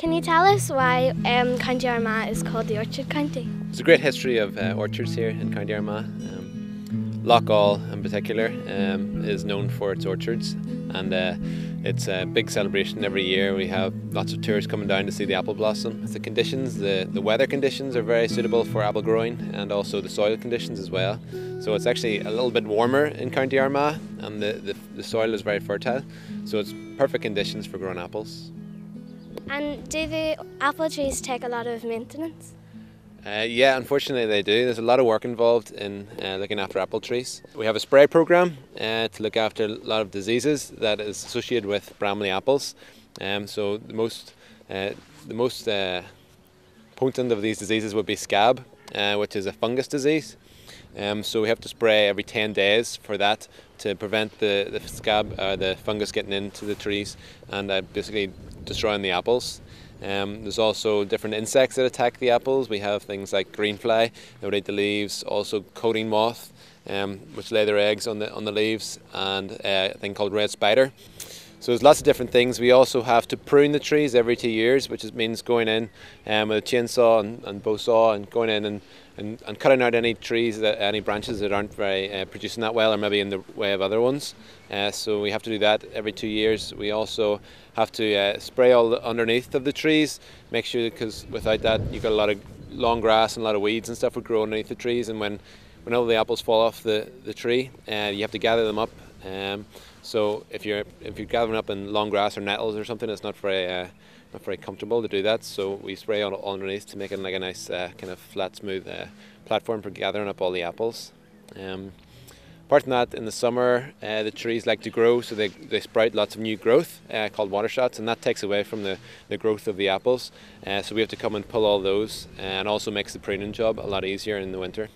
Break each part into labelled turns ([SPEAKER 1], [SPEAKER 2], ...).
[SPEAKER 1] Can you tell us why County Armagh is called the Orchard County?
[SPEAKER 2] There's a great history of orchards here in County Armagh. Loughgall in particular is known for its orchards, and it's a big celebration every year. We have lots of tourists coming down to see the apple blossom. The conditions, the weather conditions are very suitable for apple growing, and also the soil conditions as well. So it's actually a little bit warmer in County Armagh, and the soil is very fertile, so it's perfect conditions for growing apples.
[SPEAKER 1] And do the apple trees take a lot of maintenance?
[SPEAKER 2] Yeah, unfortunately they do. There's a lot of work involved in looking after apple trees. We have a spray program to look after a lot of diseases that is associated with Bramley apples. So the most potent of these diseases would be scab, which is a fungus disease. So we have to spray every 10 days for that to prevent the scab, the fungus getting into the trees and basically destroying the apples. There's also different insects that attack the apples. We have things like greenfly that would eat the leaves, also coating moth, which lay their eggs on the leaves, and a thing called red spider. So there's lots of different things. We also have to prune the trees every 2 years, which means going in with a chainsaw and bow saw and going in and cutting out any trees, any branches that aren't very producing that well or maybe in the way of other ones. So we have to do that every 2 years. We also have to spray all the underneath of the trees, make sure, because without that you've got a lot of long grass and a lot of weeds and stuff would grow underneath the trees, and when all the apples fall off the tree, you have to gather them up. So if you're gathering up in long grass or nettles or something, it's not very comfortable to do that. So we spray all underneath to make it like a nice kind of flat, smooth platform for gathering up all the apples. Apart from that, in the summer, the trees like to grow, so they sprout lots of new growth called water shots, and that takes away from the growth of the apples. So we have to come and pull all those, and also makes the pruning job a lot easier in the winter.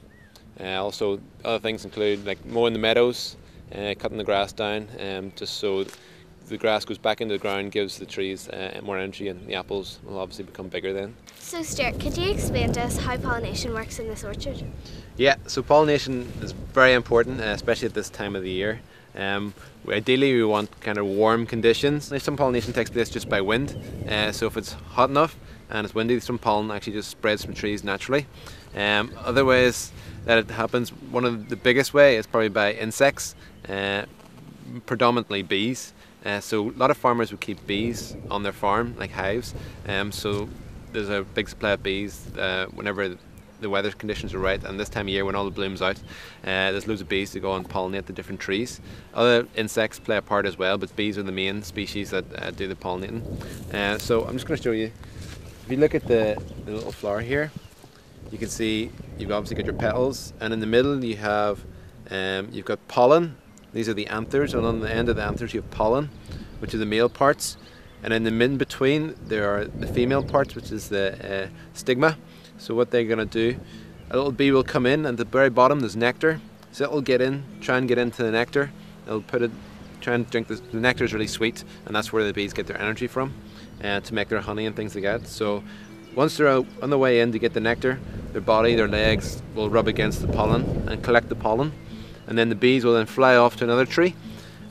[SPEAKER 2] Also, other things include like mowing the meadows, cutting the grass down, just so the grass goes back into the ground, gives the trees more energy, and the apples will obviously become bigger then. So
[SPEAKER 1] Stuart, could you explain to us how pollination works in this orchard?
[SPEAKER 2] Yeah, so pollination is very important, especially at this time of the year. Ideally we want kind of warm conditions. Some pollination takes place just by wind, so if it's hot enough and it's windy, some pollen actually just spreads from trees naturally. Other ways that it happens, one of the biggest way is probably by insects, predominantly bees. So a lot of farmers would keep bees on their farm, like hives. So there's a big supply of bees whenever the weather conditions are right, and this time of year when all the bloom's out, there's loads of bees to go and pollinate the different trees. Other insects play a part as well, but bees are the main species that do the pollinating. So I'm just going to show you. If you look at the little flower here, you can see you've obviously got your petals, and in the middle you have you've got pollen. These are the anthers, and on the end of the anthers you have pollen, which are the male parts, and in the in-between there are the female parts, which is the stigma. So what they're going to do, a little bee will come in, and at the very bottom there's nectar, so it will get in, try and get into the nectar. It'll try and drink the nectar is really sweet, and that's where the bees get their energy from, to make their honey and things like that. So once they're out on the way in to get the nectar, their body, their legs will rub against the pollen and collect the pollen, and then the bees will then fly off to another tree,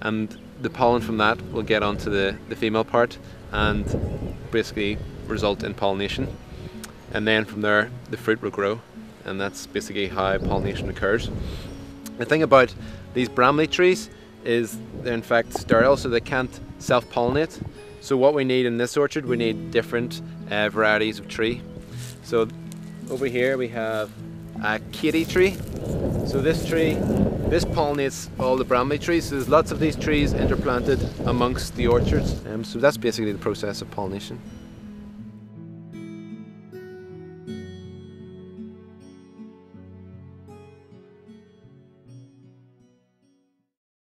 [SPEAKER 2] and the pollen from that will get onto the female part and basically result in pollination. And then from there the fruit will grow, and that's basically how pollination occurs. The thing about these Bramley trees is they're in fact sterile, so they can't self-pollinate. So what we need in this orchard, we need different varieties of tree. So over here we have a Katy tree. So this pollinates all the Bramley trees. So there's lots of these trees interplanted amongst the orchards. So that's basically the process of pollination.